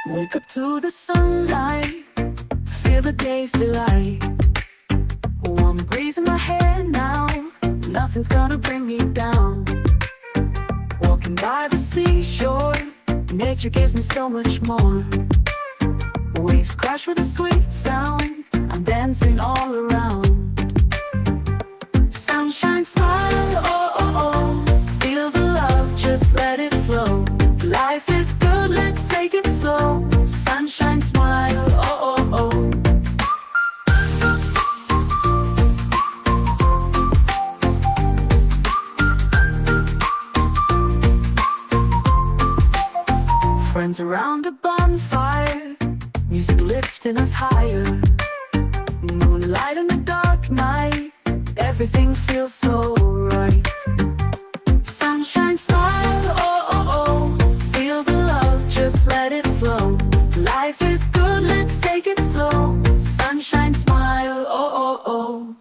Wake up to the sunlight, feel the day's delight. Warm breeze in my hair now, nothing's gonna bring me down. Walking by the seashore, nature gives me so much more. Waves crash with a sweet sound, I'm dancing all around. Sunshine, smile, oh, oh, oh. Feel the love, just let it flow. Life is good, let's take it slow. Sunshine, smile, oh, oh, oh. Friends around a bonfire, music lifting us higher. Moonlight in the dark night, everything feels so right. Sunshine, smile, oh, oh, oh. Feel the love, just let it flow. Life is good, let's take it slow. Sunshine, smile, oh, oh, oh.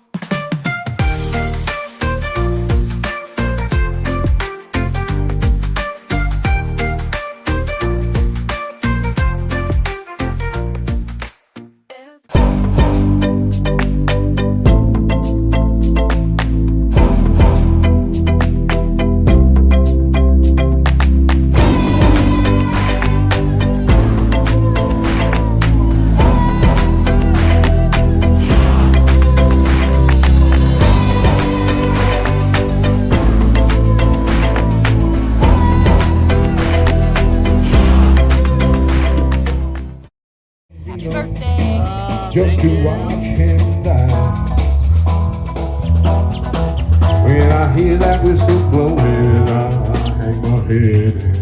Just to watch him dance. When I hear that whistle blowing, I hang my head